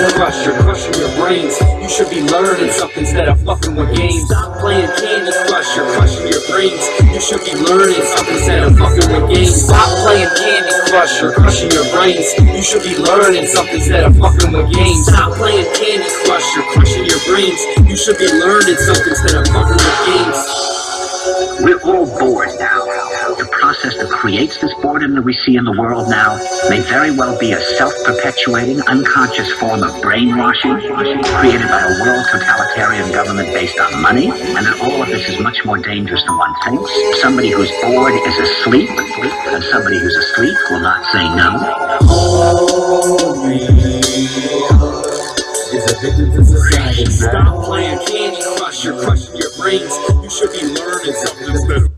Candy Crush, you're crushing your brains. You should be learning something instead of fucking with games. Stop playing Candy Crush, you're crushing your brains. You should be learning something instead of fucking with games. Stop playing Candy Crush, you're crushing your brains. You should be learning something instead of fucking with games. Stop playing Candy Crush, you're crushing your brains. You should be learning something instead of fucking with games. We're all bored now. The process that creates this boredom that we see in the world now may very well be a self-perpetuating, unconscious form of brainwashing created by a world totalitarian government based on money, and that all of this is much more dangerous than one thinks. Somebody who's bored is asleep, and somebody who's asleep will not say no. Stop playing Candy Crush, you're crushing your brains. You should be learning something instead of...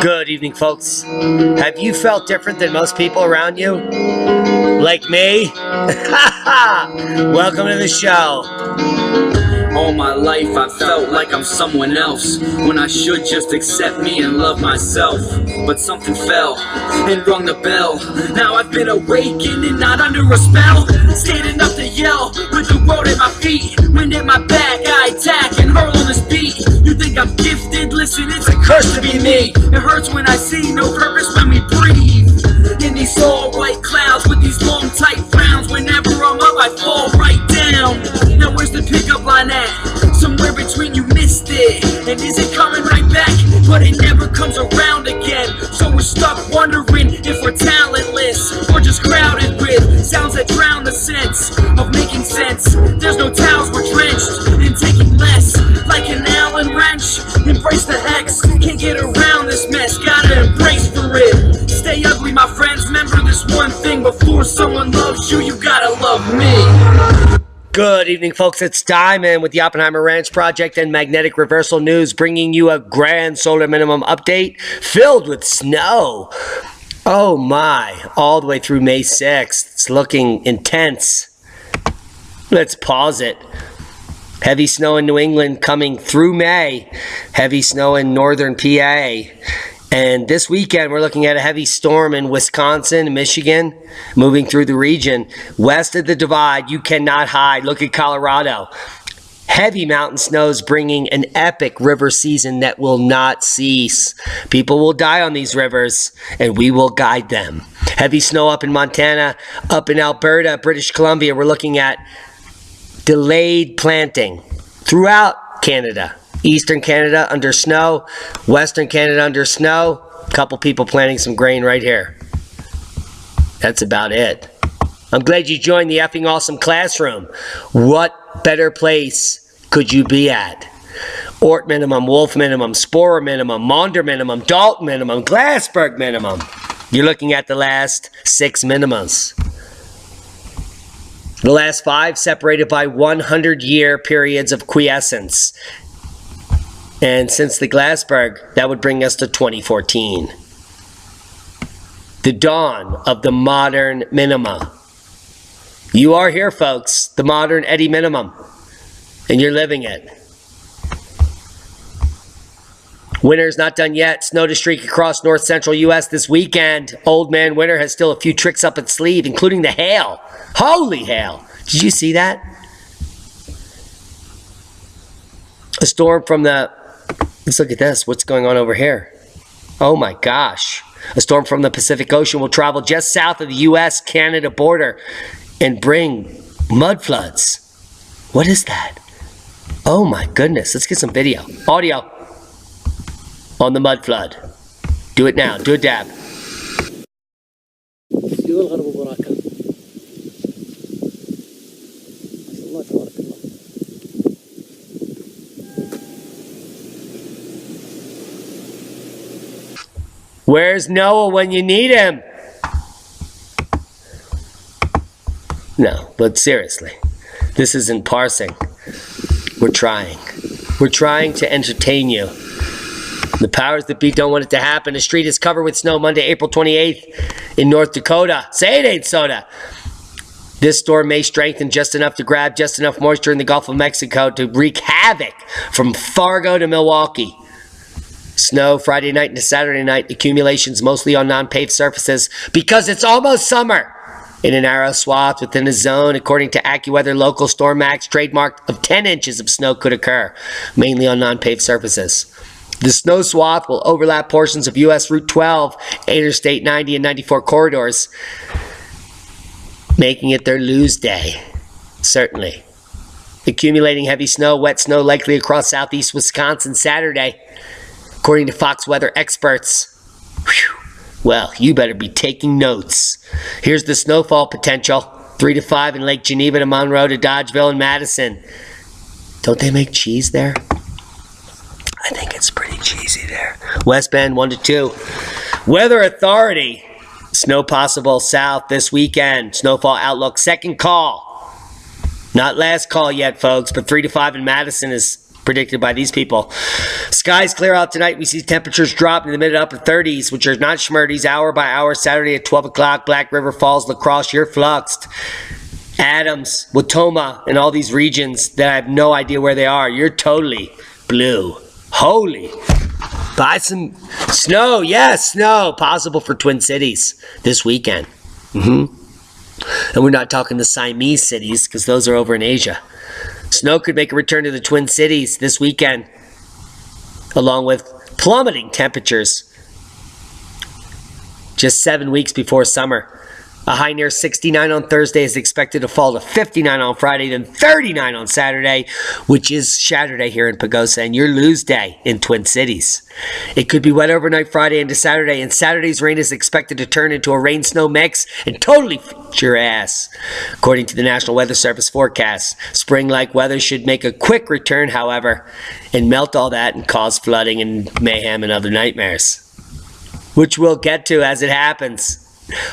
Good evening, folks. Have you felt different than most people around you? Like me? Welcome to the show. All my life I felt like I'm someone else, when I should just accept me and love myself. But something fell and rung the bell. Now I've been awakened and not under a spell. Standing up to yell with the world at my feet. Wind at my back, I attack and hurl on this beat. You think I'm gifted? Listen, it's a curse to be me. It hurts when I see no purpose when we breathe. In these all white clouds with these long tight frowns. Whenever I'm up I fall right down. Now where's the pickup line at? Somewhere between you missed it. And is it coming right back? But it never comes around again. So we're stuck wondering if we're talentless or just crowded with sounds that drown the sense of making sense. There's no towels, we're drenched in taking less. Like an Allen wrench, embrace the hex. Can't get around this mess, gotta embrace for it. Stay ugly, my friends, remember this one thing. Before someone loves you, you gotta love me. Good evening, folks. It's Diamond with the Oppenheimer Ranch Project and Magnetic Reversal News, bringing you a grand solar minimum update filled with snow. Oh my, all the way through May 6th. It's looking intense. Let's pause it. Heavy snow in New England coming through May. Heavy snow in northern PA. And this weekend, we're looking at a heavy storm in Wisconsin, Michigan, moving through the region. West of the divide, you cannot hide. Look at Colorado. Heavy mountain snows bringing an epic river season that will not cease. People will die on these rivers, and we will guide them. Heavy snow up in Montana, up in Alberta, British Columbia. We're looking at delayed planting throughout Canada. Eastern Canada under snow, Western Canada under snow. A couple people planting some grain right here. That's about it. I'm glad you joined the effing awesome classroom. What better place could you be at? Ort minimum, Wolf minimum, Sporer minimum, Maunder minimum, Dalton minimum, Glassberg minimum. You're looking at the last 6 minimums. The last 5 separated by 100-year periods of quiescence. And since the Glassberg, that would bring us to 2014. The dawn of the modern minima. You are here, folks, the modern Eddie minimum, and you're living it. Winter's not done yet. Snow to streak across north central U.S. this weekend. Old man winter has still a few tricks up its sleeve, including the hail. Holy hail. Did you see that? A storm from the... Let's look at this. What's going on over here? Oh my gosh. A storm from the Pacific Ocean will travel just south of the U.S.-Canada border and bring mud floods. What is that? Oh my goodness. Let's get some video. Audio on the mud flood. Do it now. Do a dab. Where's Noah when you need him? No, but seriously, this isn't parsing. We're trying. We're trying to entertain you. The powers that be don't want it to happen. The street is covered with snow Monday, April 28th in North Dakota. Say it ain't soda. This storm may strengthen just enough to grab just enough moisture in the Gulf of Mexico to wreak havoc from Fargo to Milwaukee. Snow Friday night into Saturday night. Accumulations mostly on non-paved surfaces because it's almost summer. In a narrow swath within a zone, according to AccuWeather local Storm Max, trademark of 10 inches of snow could occur, mainly on non-paved surfaces. The snow swath will overlap portions of U.S. Route 12, Interstate 90 and 94 corridors, making it their lose day. Certainly. Accumulating heavy snow, wet snow likely across southeast Wisconsin Saturday, according to Fox weather experts. Whew. Well, you better be taking notes. Here's the snowfall potential. 3 to 5 in Lake Geneva to Monroe to Dodgeville and Madison. Don't they make cheese there? I think it's pretty cheesy there. West Bend 1 to 2. Weather Authority. Snow possible south this weekend. Snowfall outlook second call. Not last call yet, folks, but 3 to 5 in Madison is predicted by these people. Skies clear out tonight. We see temperatures drop in the mid to upper 30s, which are not schmurdies, hour by hour. Saturday at 12 o'clock, Black River Falls, La Crosse, you're fluxed. Adams, Watoma, and all these regions that I have no idea where they are, you're totally blue. Holy. Buy some snow. Yes, snow. Possible for Twin Cities this weekend. And we're not talking the Siamese cities because those are over in Asia. Snow could make a return to the Twin Cities this weekend, along with plummeting temperatures just 7 weeks before summer. A high near 69 on Thursday is expected to fall to 59 on Friday, then 39 on Saturday, which is Saturday here in Pagosa, and your lose day in Twin Cities. It could be wet overnight Friday into Saturday, and Saturday's rain is expected to turn into a rain-snow mix and totally freak your ass. According to the National Weather Service forecast, spring-like weather should make a quick return, however, and melt all that and cause flooding and mayhem and other nightmares, which we'll get to as it happens.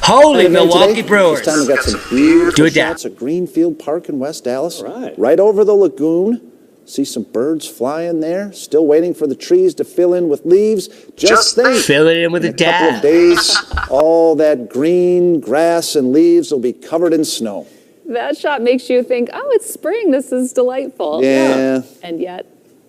Holy Milwaukee Brewers. This time we got some beautiful Do it down. shots of Greenfield Park in West Dallas. Right over the lagoon. See some birds flying there. Still waiting for the trees to fill in with leaves. Just think. Fill it in with a couple dab. of days, all that green grass and leaves will be covered in snow. That shot makes you think, oh, it's spring. This is delightful. Yeah. And yet,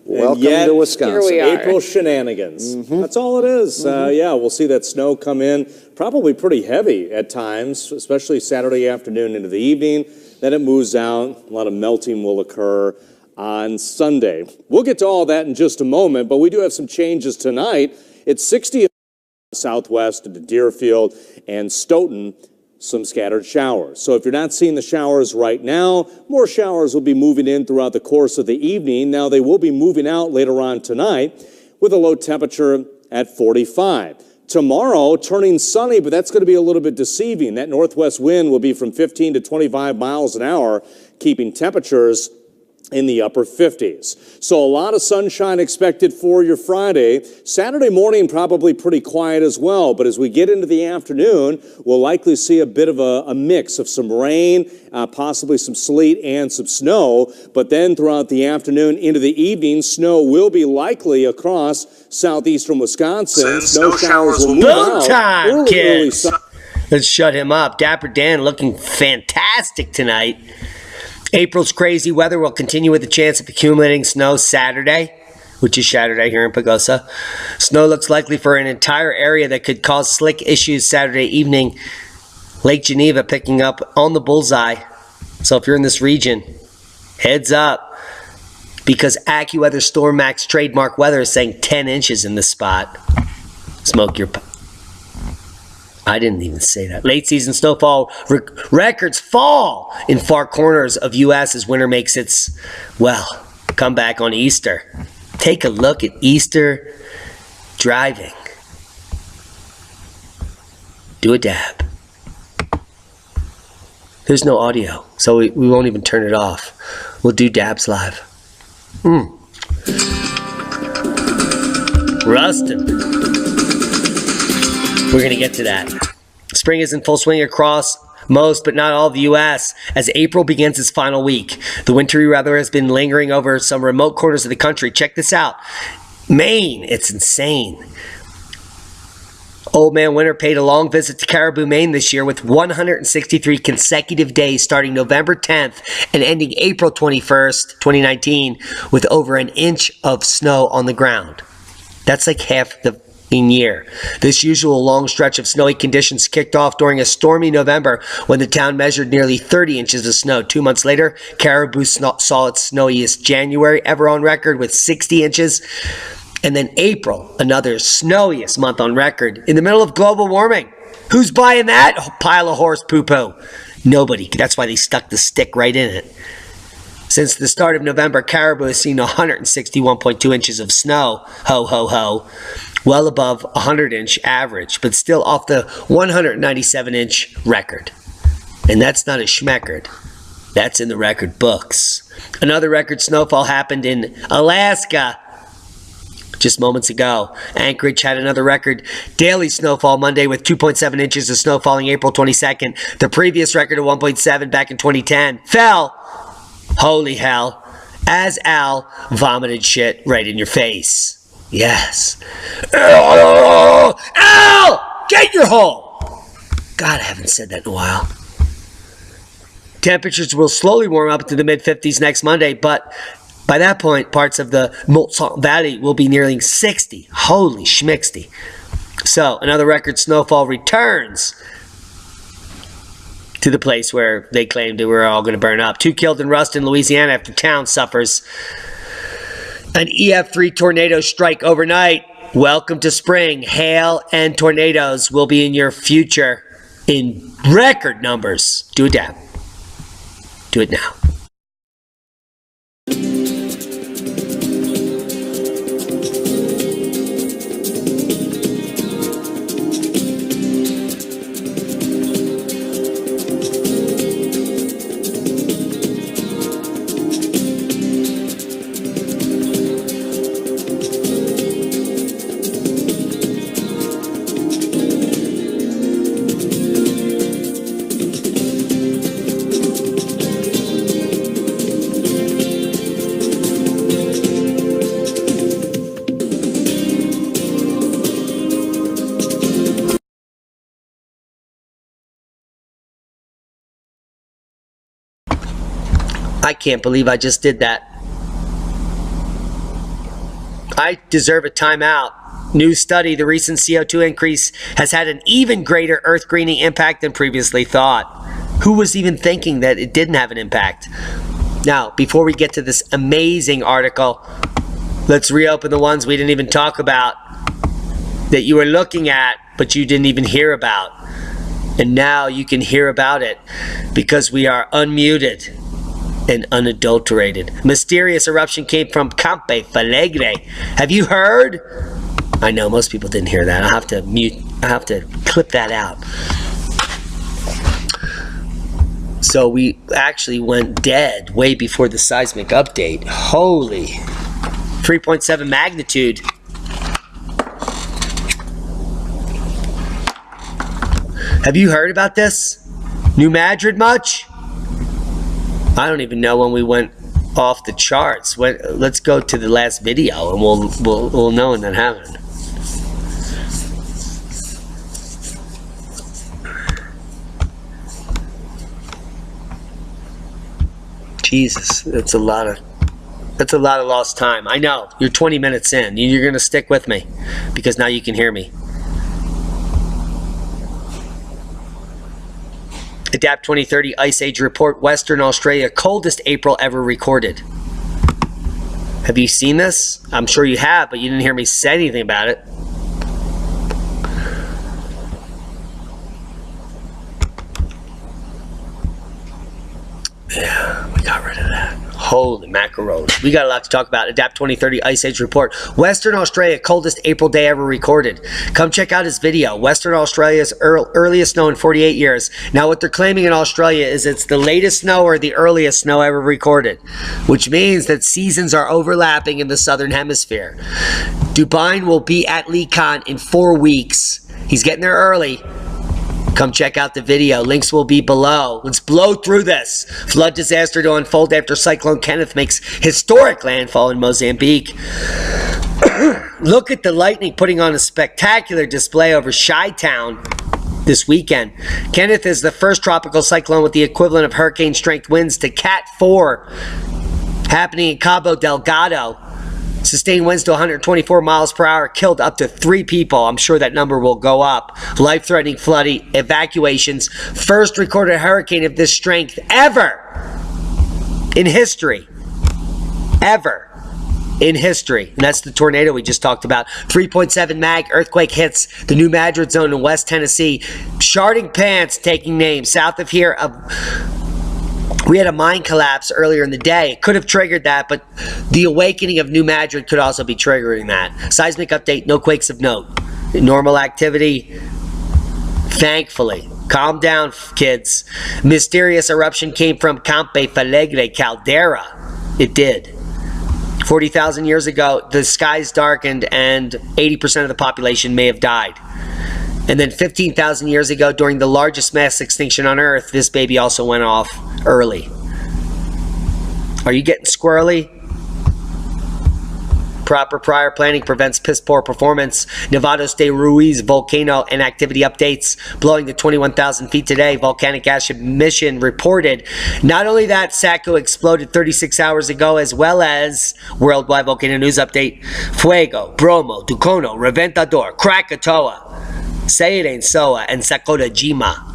Welcome yet, to Wisconsin. here we are. April shenanigans. That's all it is. Yeah, we'll see that snow come in, probably pretty heavy at times, especially Saturday afternoon into the evening. Then it moves out. A lot of melting will occur on Sunday. We'll get to all that in just a moment, but we do have some changes tonight. It's 60 in the southwest into Deerfield and Stoughton. Some scattered showers. So if you're not seeing the showers right now, more showers will be moving in throughout the course of the evening. Now they will be moving out later on tonight with a low temperature at 45. Tomorrow, turning sunny, but that's going to be a little bit deceiving. That northwest wind will be from 15 to 25 miles an hour, keeping temperatures in the upper 50s. So a lot of sunshine expected for your Friday. Saturday morning, probably pretty quiet as well. But as we get into the afternoon, we'll likely see a bit of a mix of some rain, possibly some sleet and some snow. But then throughout the afternoon into the evening, snow will be likely across southeastern Wisconsin. Snow showers will move out. Time, kids. Let's shut him up. Dapper Dan looking fantastic tonight. April's crazy weather will continue with a chance of accumulating snow Saturday, which is Saturday here in Pagosa. Snow looks likely for an entire area that could cause slick issues Saturday evening. Lake Geneva picking up on the bullseye. So if you're in this region, heads up, because AccuWeather Storm Max trademark weather is saying 10 inches in this spot. Smoke your... I didn't even say that. Late season snowfall records fall in far corners of U.S. as winter makes its, well, comeback on Easter. Take a look at Easter driving. Do a dab. There's no audio, so we won't even turn it off. We'll do dabs live. Rustin. We're going to get to that. Spring is in full swing across most, but not all of the U.S. as April begins its final week. The wintry weather has been lingering over some remote corners of the country. Check this out. Maine, it's insane. Old Man Winter paid a long visit to Caribou, Maine this year with 163 consecutive days starting November 10th and ending April 21st, 2019 with over an inch of snow on the ground. That's like half the year. This usual long stretch of snowy conditions kicked off during a stormy November when the town measured nearly 30 inches of snow. 2 months later, Caribou saw its snowiest January ever on record with 60 inches. And then April, another snowiest month on record in the middle of global warming. Who's buying that pile of horse poo-poo? Nobody. That's why they stuck the stick right in it. Since the start of November, Caribou has seen 161.2 inches of snow. Ho, ho, ho. Well above 100-inch average, but still off the 197-inch record. And that's not a schmeckard. That's in the record books. Another record snowfall happened in Alaska just moments ago. Anchorage had another record daily snowfall Monday with 2.7 inches of snow falling April 22nd. The previous record of 1.7 back in 2010 fell. Holy hell. As Al vomited shit right in your face. Yes. Al! Get your hole! God, I haven't said that in a while. Temperatures will slowly warm up to the mid-50s next Monday, but by that point, parts of the Mont Valley will be nearing 60. Holy schmixty. So, another record snowfall returns to the place where they claimed they were all going to burn up. 2 killed in Ruston, Louisiana after town suffers an EF3 tornado strike overnight. Welcome to spring. Hail and tornadoes will be in your future in record numbers. Do it now. Do it now. I can't believe I just did that. I deserve a timeout. New study, the recent CO2 increase has had an even greater earth greening impact than previously thought. Who was even thinking that it didn't have an impact? Now, before we get to this amazing article, let's reopen the ones we didn't even talk about, that you were looking at, but you didn't even hear about. And now you can hear about it because we are unmuted and unadulterated. Mysterious eruption came from Campe Falegré. Have you heard? I know most people didn't hear that. I have to clip that out. So we actually went dead way before the seismic update. Holy. 3.7 magnitude. Have you heard about this? New Madrid much? I don't even know when we went off the charts. Let's go to the last video and we'll know when that happened. Jesus, that's a lot of lost time. I know, you're 20 minutes in. You're gonna stick with me because now you can hear me. Adapt 2030 Ice Age Report, Western Australia, coldest April ever recorded. Have you seen this? I'm sure you have, but you didn't hear me say anything about it. Yeah, we got rid of that. Holy macaroni. We got a lot to talk about. Adapt 2030 Ice Age Report. Western Australia, coldest April day ever recorded. Come check out his video. Western Australia's earliest snow in 48 years. Now what they're claiming in Australia is it's the latest snow or the earliest snow ever recorded, which means that seasons are overlapping in the southern hemisphere. Dubine will be at LeCon in 4 weeks. He's getting there early. Come check out the video. Links will be below. Let's blow through this. Flood disaster to unfold after Cyclone Kenneth makes historic landfall in Mozambique. Look at the lightning putting on a spectacular display over Chi-Town this weekend. Kenneth is the first tropical cyclone with the equivalent of hurricane strength winds to Cat 4 happening in Cabo Delgado. Sustained winds to 124 miles per hour killed up to 3 people. I'm sure that number will go up. Life-threatening flooding, evacuations. First recorded hurricane of this strength ever in history. Ever in history. And that's the tornado we just talked about. 3.7 mag earthquake hits the New Madrid zone in West Tennessee. Sharding Pants taking names. South of here, we had a mine collapse earlier in the day. It could have triggered that, but the awakening of New Madrid could also be triggering that. Seismic update, no quakes of note. Normal activity, thankfully. Calm down, kids. Mysterious eruption came from Campe Falegré caldera. It did. 40,000 years ago, the skies darkened and 80% of the population may have died. And then 15,000 years ago, during the largest mass extinction on Earth, this baby also went off early. Are you getting squirrely? Proper prior planning prevents piss-poor performance. Nevados de Ruiz volcano and activity updates. Blowing to 21,000 feet today. Volcanic ash emission reported. Not only that, Saco exploded 36 hours ago, as well as worldwide volcano news update. Fuego, Bromo, Tucono, Reventador, Krakatoa, Seiren Soa, and Sakota Jima.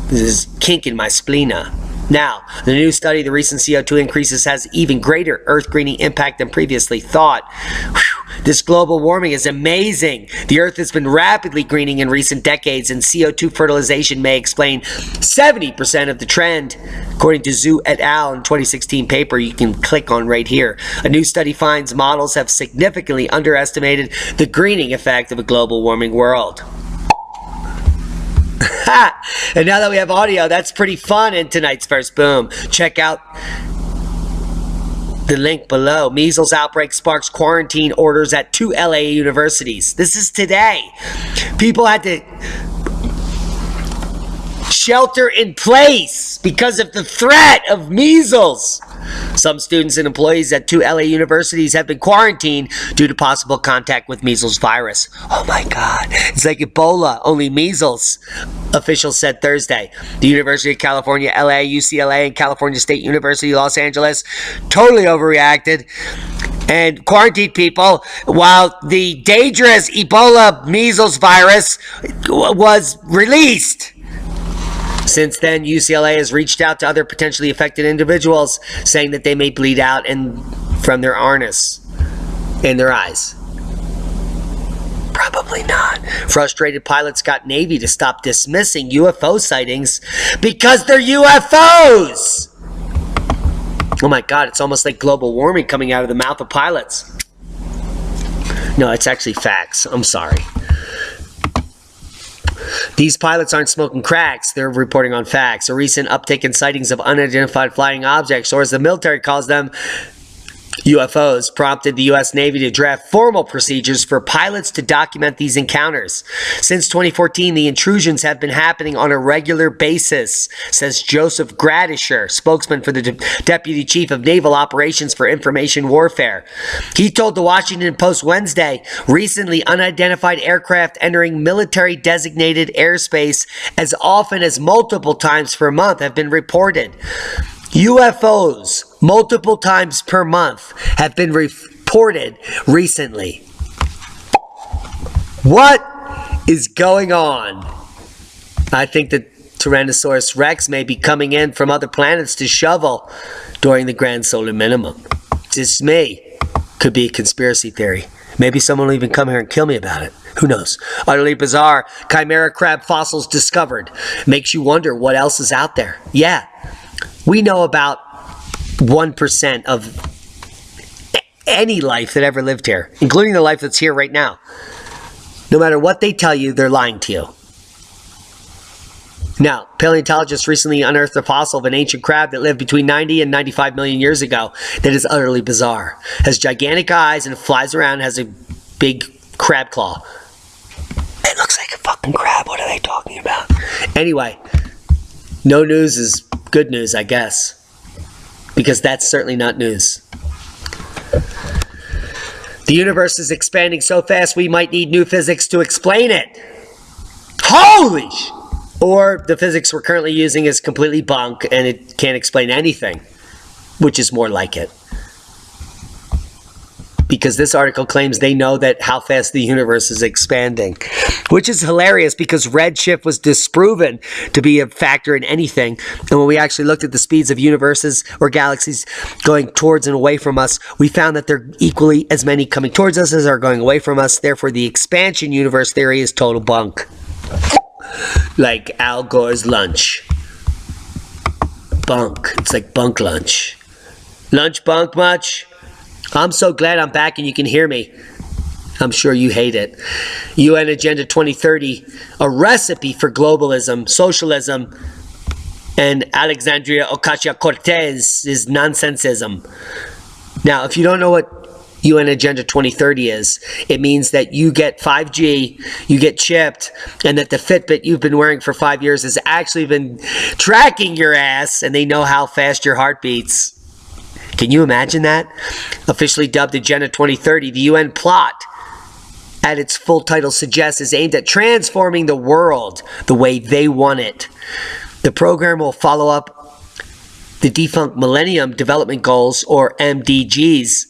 This is kink in my splena. Now, the new study, the recent CO2 increases has even greater earth greening impact than previously thought. Whew, this global warming is amazing. The earth has been rapidly greening in recent decades, and CO2 fertilization may explain 70% of the trend, according to Zhu et al. In 2016 paper you can click on right here. A new study finds models have significantly underestimated the greening effect of a global warming world. And now that we have audio, that's pretty fun in tonight's first boom. Check out the link below. Measles outbreak sparks quarantine orders at 2 LA universities. This is today. People had to shelter in place because of the threat of measles. Some students and employees at 2 LA universities have been quarantined due to possible contact with measles virus. Oh my God, it's like Ebola, only measles, officials said Thursday. The University of California, LA, UCLA, and California State University, Los Angeles totally overreacted and quarantined people while the dangerous Ebola measles virus was released. Since then, UCLA has reached out to other potentially affected individuals, saying that they may bleed out from their arnis in their eyes. Probably not. Frustrated pilots got Navy to stop dismissing UFO sightings because they're UFOs! Oh my God, it's almost like global warming coming out of the mouth of pilots. No, it's actually facts. I'm sorry. These pilots aren't smoking cracks, they're reporting on facts. A recent uptick in sightings of unidentified flying objects, or as the military calls them, UFOs, prompted the U.S. Navy to draft formal procedures for pilots to document these encounters. Since 2014, the intrusions have been happening on a regular basis, says Joseph Gradisher, spokesman for the Deputy Chief of Naval Operations for Information Warfare. He told the Washington Post Wednesday, recently unidentified aircraft entering military-designated airspace as often as multiple times per month have been reported. UFOs multiple times per month have been reported recently. What is going on? I think that Tyrannosaurus Rex may be coming in from other planets to shovel during the grand solar minimum. Just me. Could be a conspiracy theory. Maybe someone will even come here and kill me about it. Who knows? Utterly bizarre. Chimera crab fossils discovered. Makes you wonder what else is out there. Yeah. We know about 1% of any life that ever lived here, including the life that's here right now. No matter what they tell you, they're lying to you. Now, paleontologists recently unearthed a fossil of an ancient crab that lived between 90 and 95 million years ago that is utterly bizarre. Has gigantic eyes and flies around, has a big crab claw. It looks like a fucking crab. What are they talking about? Anyway, no news is good news, I guess, because that's certainly not news. The universe is expanding so fast we might need new physics to explain it. Holy sh! Or the physics we're currently using is completely bunk and it can't explain anything, which is more like it. because this article claims they know that how fast the universe is expanding, which is hilarious because redshift was disproven to be a factor in anything. And when we actually looked at the speeds of universes or galaxies going towards and away from us, we found that there are equally as many coming towards us as are going away from us. Therefore, the expansion universe theory is total bunk. Like Al Gore's lunch. Bunk. It's like bunk lunch. Lunch bunk much? I'm so glad I'm back and you can hear me. I'm sure you hate it. UN Agenda 2030, a recipe for globalism, socialism, and Alexandria Ocasio-Cortez is nonsensism. Now, if you don't know what UN Agenda 2030 is, it means that you get 5G, you get chipped, and that the Fitbit you've been wearing for 5 years has actually been tracking your ass, and they know how fast your heart beats. Can you imagine that? Officially dubbed Agenda 2030, the UN plot, as its full title suggests, is aimed at transforming the world the way they want it. The program will follow up the defunct Millennium Development Goals, or MDGs.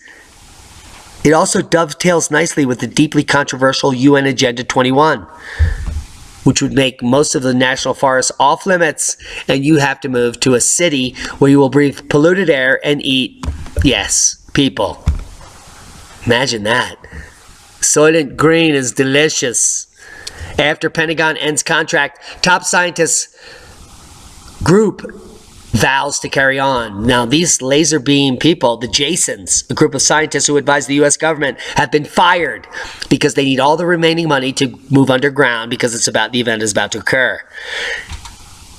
It also dovetails nicely with the deeply controversial UN Agenda 21, which would make most of the national forests off limits, and you have to move to a city where you will breathe polluted air and eat, yes, people. Imagine that. Soylent Green is delicious. After Pentagon ends contract, top scientists group vows to carry on. Now, these laser beam people, the Jasons, a group of scientists who advise the U.S. government, have been fired because they need all the remaining money to move underground because the event is about to occur.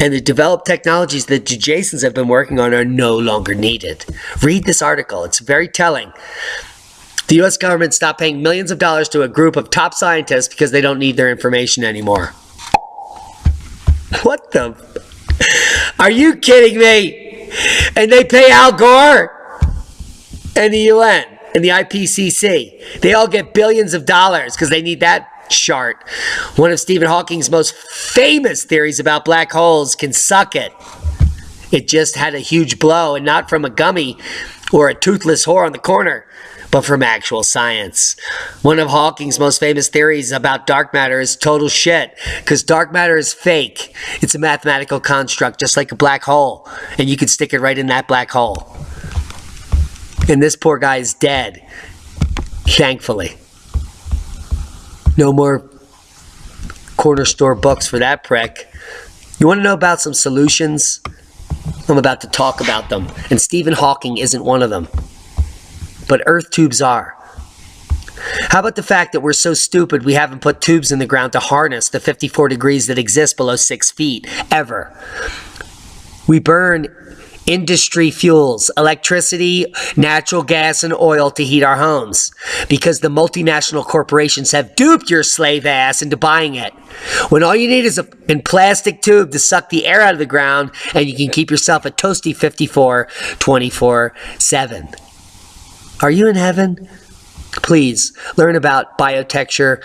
And the developed technologies that the Jasons have been working on are no longer needed. Read this article. It's very telling. The U.S. government stopped paying millions of dollars to a group of top scientists because they don't need their information anymore. What the... Are you kidding me? And they pay Al Gore and the UN and the IPCC. They all get billions of dollars because they need that chart. One of Stephen Hawking's most famous theories about black holes can suck it. It just had a huge blow, and not from a gummy or a toothless whore on the corner, but from actual science. One of Hawking's most famous theories about dark matter is total shit, because dark matter is fake. It's a mathematical construct, just like a black hole, and you can stick it right in that black hole. And this poor guy is dead, thankfully. No more corner store books for that prick. You want to know about some solutions? I'm about to talk about them, and Stephen Hawking isn't one of them. But earth tubes are. How about the fact that we're so stupid we haven't put tubes in the ground to harness the 54 degrees that exist below 6 feet, ever? We burn industry fuels, electricity, natural gas, and oil to heat our homes because the multinational corporations have duped your slave ass into buying it. When all you need is a plastic tube to suck the air out of the ground, and you can keep yourself a toasty 54 24/7. Are you in heaven? Please learn about biotecture,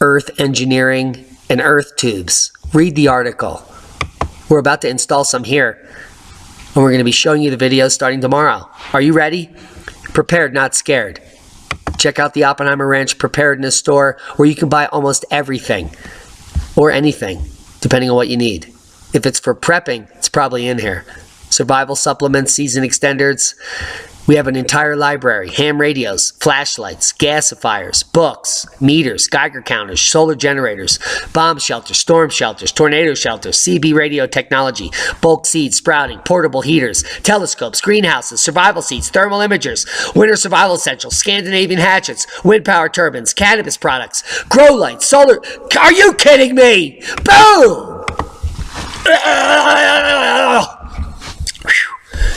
earth engineering, and earth tubes. Read the article. We're about to install some here, and we're going to be showing you the videos starting tomorrow. Are you ready? Prepared, not scared. Check out the Oppenheimer Ranch Preparedness store, where you can buy almost everything or anything, depending on what you need. If it's for prepping, it's probably in here. Survival supplements, season extenders. We have an entire library, ham radios, flashlights, gasifiers, books, meters, Geiger counters, solar generators, bomb shelters, storm shelters, tornado shelters, CB radio technology, bulk seed sprouting, portable heaters, telescopes, greenhouses, survival seats, thermal imagers, winter survival essentials, Scandinavian hatchets, wind power turbines, cannabis products, grow lights, solar... Are you kidding me? Boom!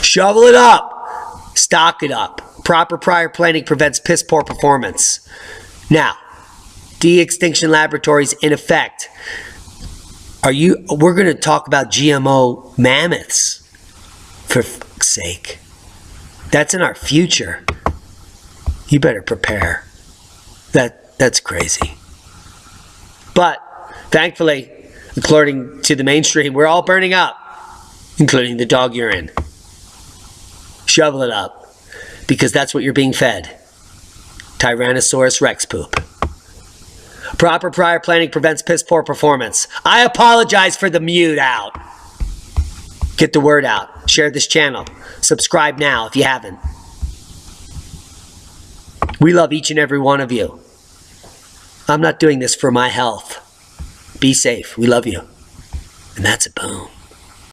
Shovel it up. Stock it up. Proper prior planning prevents piss poor performance. Now, de-extinction laboratories in effect. We're going to talk about GMO mammoths, for fuck's sake. That's in our future. You better prepare. That's crazy. But, thankfully, according to the mainstream, we're all burning up, including the dog urine. Shovel it up, because that's what you're being fed. Tyrannosaurus Rex poop. Proper prior planning prevents piss poor performance. I apologize for the mute out. Get the word out. Share this channel. Subscribe now if you haven't. We love each and every one of you. I'm not doing this for my health. Be safe. We love you. And that's a boom.